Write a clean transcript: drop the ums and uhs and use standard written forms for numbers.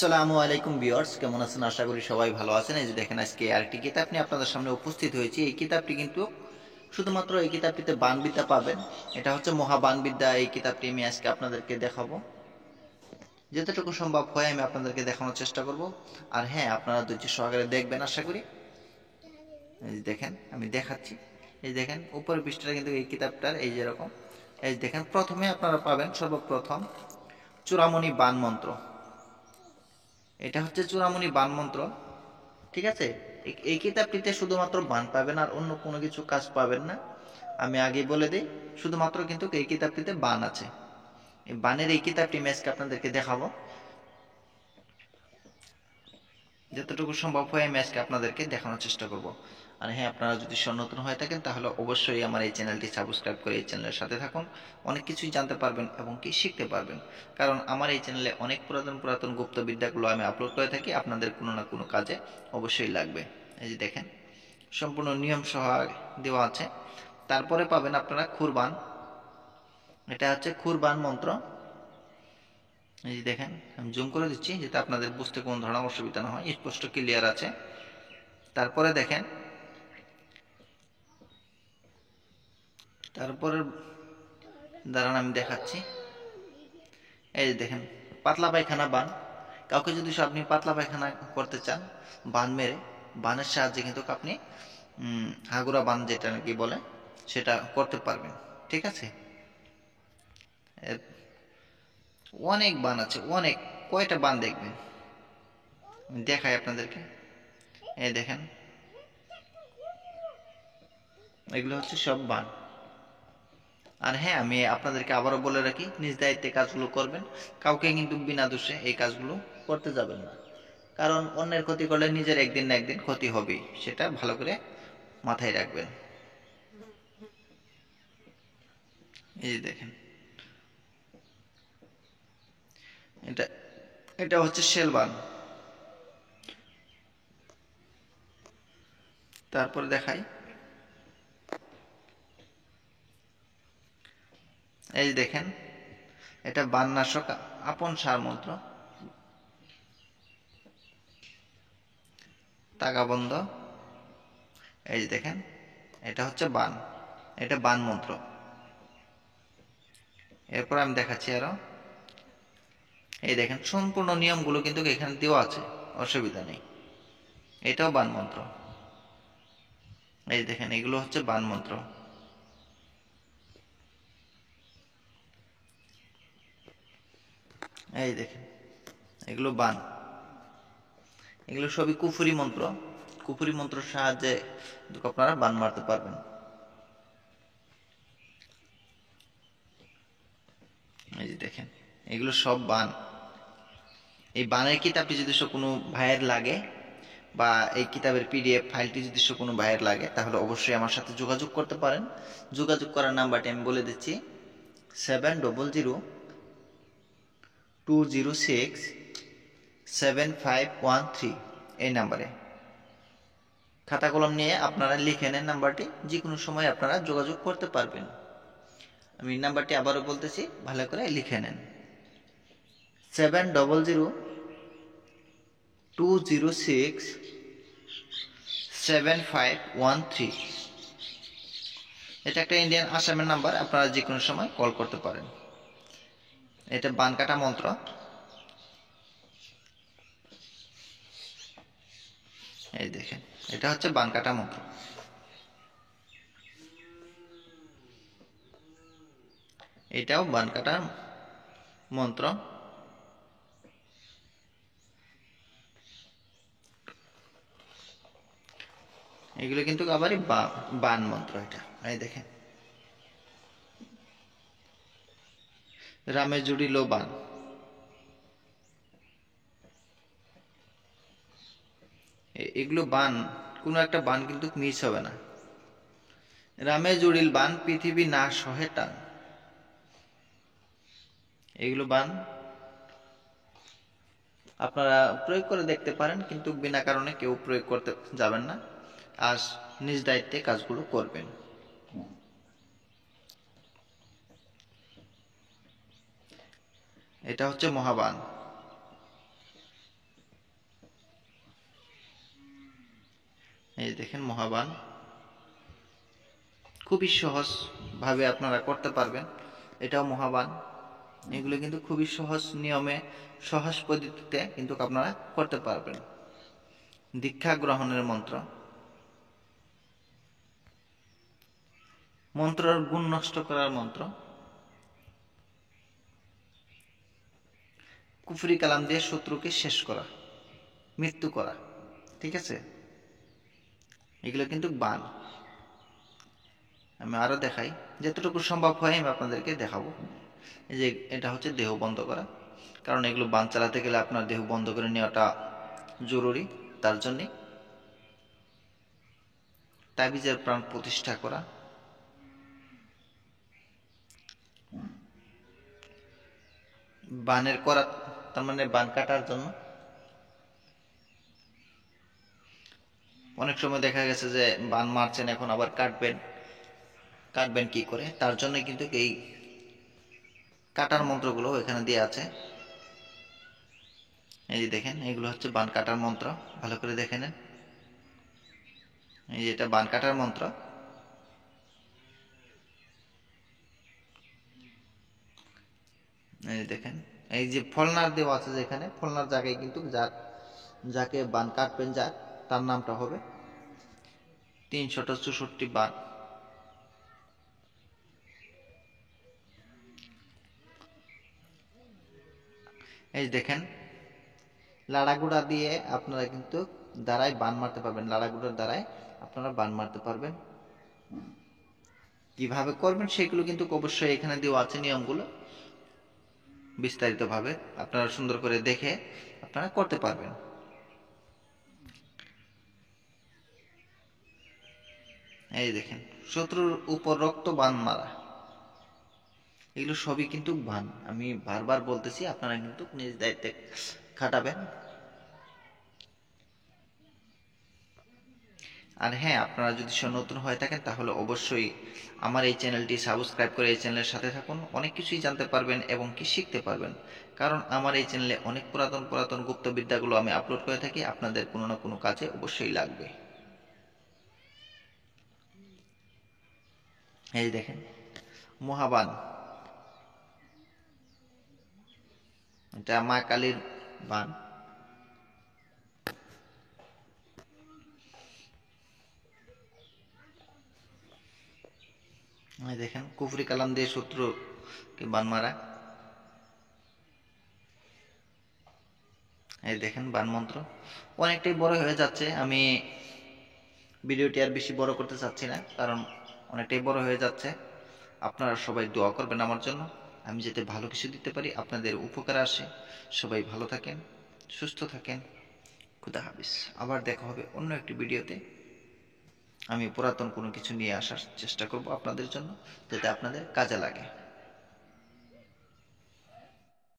আসসালামু আলাইকুম ভিউয়ার্স, কেমন আছেন? আশা করি সবাই ভালো আছেন। এই যে দেখেন, আজকে আরেকটি কিতাব নিয়ে আপনাদের সামনে উপস্থিত হয়েছি। এই কিতাবটি কিন্তু শুধুমাত্র এই কিতাবটিতে বানবিদ্যা পাবেন। এটা হচ্ছে মহাবানবিদ্যা। এই কিতাবটি আমি আজকে আপনাদেরকে দেখাবো। যতটুকু সম্ভব হয় আমি আপনাদেরকে দেখানোর চেষ্টা করব। আর হ্যাঁ, আপনারা ধৈর্য সহকারে দেখবেন আশা করি। এই যে দেখেন, আমি দেখাচ্ছি। এই দেখেন, উপরের পৃষ্ঠাটা কিন্তু এই কিতাবটার এই যেরকম। এই দেখেন, প্রথমে আপনারা পাবেন সর্বপ্রথম চূড়ামণি বান মন্ত্র। এটা হচ্ছে চূড়ামণি বান মন্ত্র, ঠিক আছে। এই কিতাবটিতে শুধুমাত্র বান পাবেন, আর অন্য কোনো কিছু কাজ পাবেন না। আমি আগেই বলে দিই, শুধুমাত্র কিন্তু এই কিতাবটিতে বান আছে। এই বানের এই কিতাবটি আমি আজকে আপনাদেরকে দেখাবো। যতটুকু সম্ভব হয় আমি আজকে আপনাদেরকে দেখানোর চেষ্টা করব। আর হ্যাঁ, আপনারা যদি নতুন হয়ে থাকেন তাহলে অবশ্যই আমার এই চ্যানেলটি সাবস্ক্রাইব করে এই চ্যানেলের সাথে থাকুন। অনেক কিছুই জানতে পারবেন এবং কি শিখতে পারবেন। কারণ আমার এই চ্যানেলে অনেক পুরাতন পুরাতন গুপ্তবিদ্যাগুলো আমি আপলোড করে থাকি, আপনাদের কোনো না কোনো কাজে অবশ্যই লাগবে। এই যে দেখেন, সম্পূর্ণ নিয়ম সহ দেওয়া আছে। তারপরে পাবেন আপনারা খুরবান। এটা হচ্ছে খুরবান মন্ত্র। এই যে দেখেন, আমি জুম করে দিচ্ছি যাতে আপনাদের বুঝতে কোনো ধরনের অসুবিধা না হয়, স্পষ্ট ক্লিয়ার আছে। তারপরে দেখেন, তারপরে দাঁড়ান আমি দেখাচ্ছি। এই যে দেখেন, পাতলা পায়খানা বান। কাউকে যদি আপনি পাতলা পায়খানা করতে চান, বান মেরে, বানের সাহায্যে কিন্তু আপনি হাগুরা বান যেটা নাকি বলে সেটা করতে পারবেন, ঠিক আছে। অনেক বান আছে, অনেক। কয়টা বান দেখবেন, আমি দেখাই আপনাদেরকে। এই দেখেন, এগুলো হচ্ছে সব বান। আর হ্যাঁ, আমি আপনাদেরকে আবারও বলে রাখি, নিজ দায়িত্বে কাজগুলো করবেন। কাউকে কিন্তু বিনা দোষে এই কাজগুলো করতে যাবেন না। কারণ অন্যের ক্ষতি করলে নিজের একদিন না একদিন ক্ষতি হবেই, সেটা ভালো করে মাথায় রাখবেন। এই যে দেখেন, এটা এটা হচ্ছে শেলবান। তারপরে দেখাই, এই যে দেখেন, এটা বাননাশক আপন সার মন্ত্র। তাগাবন্ধ। এই যে দেখেন, এটা হচ্ছে বান, এটা বান মন্ত্র। এরপর আমি দেখাচ্ছি আরো। এই দেখেন, সম্পূর্ণ নিয়মগুলো কিন্তু এখানে দেওয়া আছে, অসুবিধা নেই। এটাও বান মন্ত্র। এই দেখেন, এগুলো হচ্ছে বান মন্ত্র। এই দেখেন, এগুলো বান। এগুলো সবই কুফুরি মন্ত্র। কুফুরি মন্ত্রের সাহায্যে আপনারা বান মারতে পারবেন। এই যে দেখেন, এগুলো সব বান। এই বানের কিতাবটি যদি কোনো ভাইয়ের লাগে, বা এই কিতাবের পিডিএফ ফাইলটি যদি কোনো ভাইয়ের লাগে, তাহলে অবশ্যই আমার সাথে যোগাযোগ করতে পারেন। যোগাযোগ করার নাম্বারটি আমি বলে দিচ্ছি, 7002067513। এই নাম্বারে খাতা কলম নিয়ে আপনারা লিখে নেন নাম্বারটি, যে কোনো সময় আপনারা যোগাযোগ করতে পারবেন। আমি নাম্বারটি আবারও বলতেছি, ভালো করে লিখে নেন। 7002067513। এটা একটা ইন্ডিয়ান আসামের নাম্বার, আপনারা যে কোনো সময় কল করতে পারেন। এটা বানকাটা মন্ত্র। এই দেখেন, এটা হচ্ছে বানকাটা মন্ত্র। এটাও বানকাটা মন্ত্র। এগুলো কিন্তু আবারই বান মন্ত্র। এটা এই দেখেন, রামে জুড়িল বান। এগুলো বান, কোনো একটা বান কিন্তু মিস হবে না। রামে জুড়িল বান, পৃথিবী না সহে টান। এগুলো বান আপনারা প্রয়োগ করে দেখতে পারেন, কিন্তু বিনা কারণে কেউ প্রয়োগ করতে যাবেন না। আজ নিজ দায়িত্বে কাজগুলো করবেন। এটা হচ্ছে মহাবান। এই দেখেন মহাবান, খুবই সহজ ভাবে আপনারা করতে পারবেন। এটাও মহাবান, এগুলো কিন্তু খুবই সহজ নিয়মে, সহজ পদ্ধতিতে কিন্তু আপনারা করতে পারবেন। দীক্ষা গ্রহণের মন্ত্র, মন্ত্রের গুণ নষ্ট করার মন্ত্র, কুফরি কালাম দিয়ে শত্রুকে শেষ করা, মৃত্যু করা। ঠিক আছে, এগুলো কিন্তু বান। আমি আরো দেখাই, যতটুকু সম্ভব হয় আমি আপনাদেরকে দেখাবো। এই যে এটা হচ্ছে দেহ বন্ধ করা, কারণ এগুলো বান চালাতে গেলে আপনার দেহ বন্ধ করে নেওয়াটা জরুরি। তার জন্যে তাবিজের প্রাণ প্রতিষ্ঠা করা, বানের করা, তার মানে বান কাটার জন্য। অনেক সময় দেখা গেছে যে বান মারছেন, এখন আবার কাটবেন কি করে, তার জন্য কিন্তু এই কাটার মন্ত্রগুলো এখানে দেওয়া আছে। এই যে দেখেন, এগুলো হচ্ছে বান কাটার মন্ত্র, ভালো করে দেখে নেন। এই যে এটা বান কাটার মন্ত্র। এই দেখেন, এই যে ফলনার দেওয়া আছে, যেখানে ফলনার জায়গায় কিন্তু যাকে বান কাটবেন তার নামটা হবে ৩৬৪ বান। এই দেখেন, লাড়াগুড়া দিয়ে আপনারা কিন্তু দ্বারাই বান মারতে পারবেন, লাড়াগুড়ার দ্বারাই আপনারা বান মারতে পারবেন। কিভাবে করবেন সেগুলো কিন্তু অবশ্যই এখানে দেওয়া আছে, নিয়মগুলো বিস্তারিতভাবে আপনারা সুন্দর করে দেখে আপনারা করতে পারবেন। এই দেখেন, শত্রুর উপর রক্ত বান মারা, এগুলো সবই কিন্তু বান। আমি বারবার বলতেছি, আপনারা কিন্তু নিজ দায়িত্বে খাটাবেন। আর হ্যাঁ, আপনারা যদি নতুন হয়ে থাকেন তাহলে অবশ্যই আমার এই চ্যানেলটি সাবস্ক্রাইব করে এই চ্যানেলের সাথে থাকুন। অনেক কিছুই জানতে পারবেন এবং কি শিখতে পারবেন, কারণ আমার এই চ্যানেলে অনেক পুরাতন পুরাতন গুপ্তবিদ্যাগুলো আমি আপলোড করে থাকি, আপনাদের কোনো না কোনো কাজে অবশ্যই লাগবে। এই দেখেন মহাবান, এটা মা কালীর বান। এই দেখেন, কুফরি কালাম দিয়ে শত্রুকে বান মারা। এই দেখেন বান মন্ত্র। অনেকটাই বড় হয়ে যাচ্ছে, আমি ভিডিওটি আর বেশি বড় করতে চাচ্ছি না, কারণ অনেকটাই বড় হয়ে যাচ্ছে। আপনারা সবাই দোয়া করবেন আমার জন্য, আমি যাতে ভালো কিছু দিতে পারি, আপনাদের উপকার আসে। সবাই ভালো থাকেন, সুস্থ থাকেন। খুদা হাফিজ। আবার দেখা হবে অন্য একটি ভিডিওতে। আমি পুরাতন কোনো কিছু নিয়ে আসার চেষ্টা করব আপনাদের জন্য, যাতে আপনাদের কাজে লাগে।